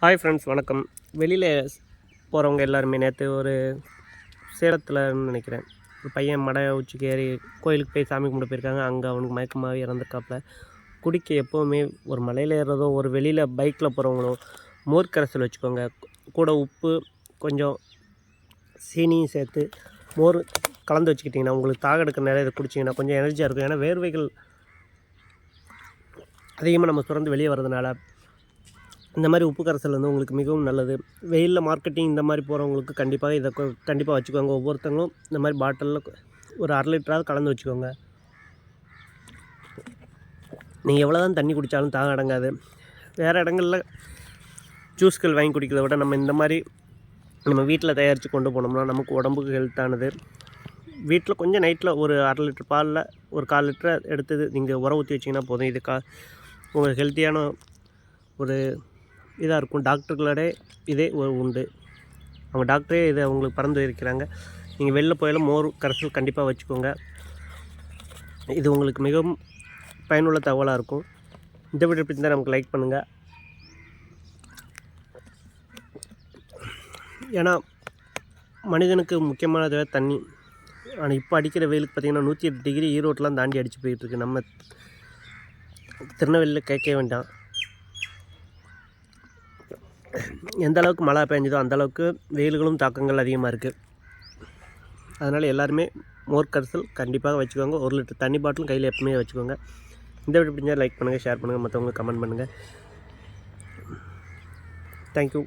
Hi friends, வணக்கம். வெளியில் போகிறவங்க எல்லாருமே நேற்று ஒரு சேலத்தில்னு நினைக்கிறேன், ஒரு பையன் மடை உச்சிக்கு ஏறி கோயிலுக்கு போய் சாமி கும்பிட போயிருக்காங்க. அங்கே அவனுக்கு மயக்கமாகவே இறந்துருக்காப்புல. குடிக்க எப்போவுமே ஒரு மலையில் ஏறுறதோ ஒரு வெளியில் பைக்கில் போகிறவங்களோ மோர் கரைசல் வச்சுக்கோங்க. கூட உப்பு கொஞ்சம் சீனியும் சேர்த்து மோர் கலந்து வச்சுக்கிட்டிங்கன்னா உங்களுக்கு தாக எடுக்க நிறைய இதை குடிச்சிங்கன்னா கொஞ்சம் எனர்ஜியாக இருக்கும். ஏன்னா வேர்வைகள் அதிகமாக நம்ம சுரந்து வெளியே வர்றதுனால இந்த மாதிரி உப்பு கரைசல் வந்து உங்களுக்கு மிகவும் நல்லது. வெயிலில் மார்க்கெட்டிங் இந்த மாதிரி போகிறவங்களுக்கு கண்டிப்பாக இதை கண்டிப்பாக வச்சுக்கோங்க. ஒவ்வொருத்தங்களும் இந்த மாதிரி பாட்டிலில் ஒரு 1/2 லிட்டராவது கலந்து வச்சுக்கோங்க. நீங்கள் எவ்வளோ தான் தண்ணி குடித்தாலும் தாகம் அடங்காது. வேறு இடங்களில் ஜூஸ்கள் வாங்கி குடிக்கிறத விட நம்ம இந்த மாதிரி நம்ம வீட்டில் தயாரித்து கொண்டு போனோம்னா நமக்கு உடம்புக்கு ஹெல்த்தானது. வீட்டில் கொஞ்சம் நைட்டில் ஒரு 1/2 லிட்டர் பாலில் ஒரு 1/4 லிட்டரை எடுத்து நீங்கள் உர ஊற்றி வச்சிங்கன்னா போதும். இது உங்களுக்கு ஹெல்த்தியான ஒரு இதாக இருக்கும். டாக்டர்களோட இதே உண்டு. அவங்க டாக்டரே இதை அவங்களுக்கு பரிந்துரைக்கிறாங்க. நீங்கள் வெளில போயாலும் மோர் கரைசல் கண்டிப்பாக வச்சுக்கோங்க. இது உங்களுக்கு மிகவும் பயனுள்ள தகவலாக இருக்கும். இந்த வீடியோ பிடிச்சிருந்தால் நமக்கு லைக் பண்ணுங்கள். ஏன்னா மனிதனுக்கு முக்கியமானது தண்ணி. ஆனால் இப்போ அடிக்கிற வெயிலுக்கு பார்த்திங்கன்னா 108 டிகிரி ஈரோட்டெலாம் தாண்டி அடித்து போயிட்டுருக்கு. நம்ம திருநெல்வேலியில் கேட்க வேண்டாம். எந்த அளவுக்கு மழை பெஞ்சதோ அந்தளவுக்கு வெயில்களும் தாக்கங்கள் அதிகமாக இருக்குது. அதனால் எல்லாருமே மோர் கரைசல் கண்டிப்பாக வச்சுக்கோங்க. 1 லிட்டர் தண்ணி பாட்டிலும் கையில் எப்பவுமே வச்சுக்கோங்க. இந்த வீடியோ பிடிச்சா லைக் பண்ணுங்கள், ஷேர் பண்ணுங்கள், மற்றவங்க கமெண்ட் பண்ணுங்கள். தேங்க்யூ.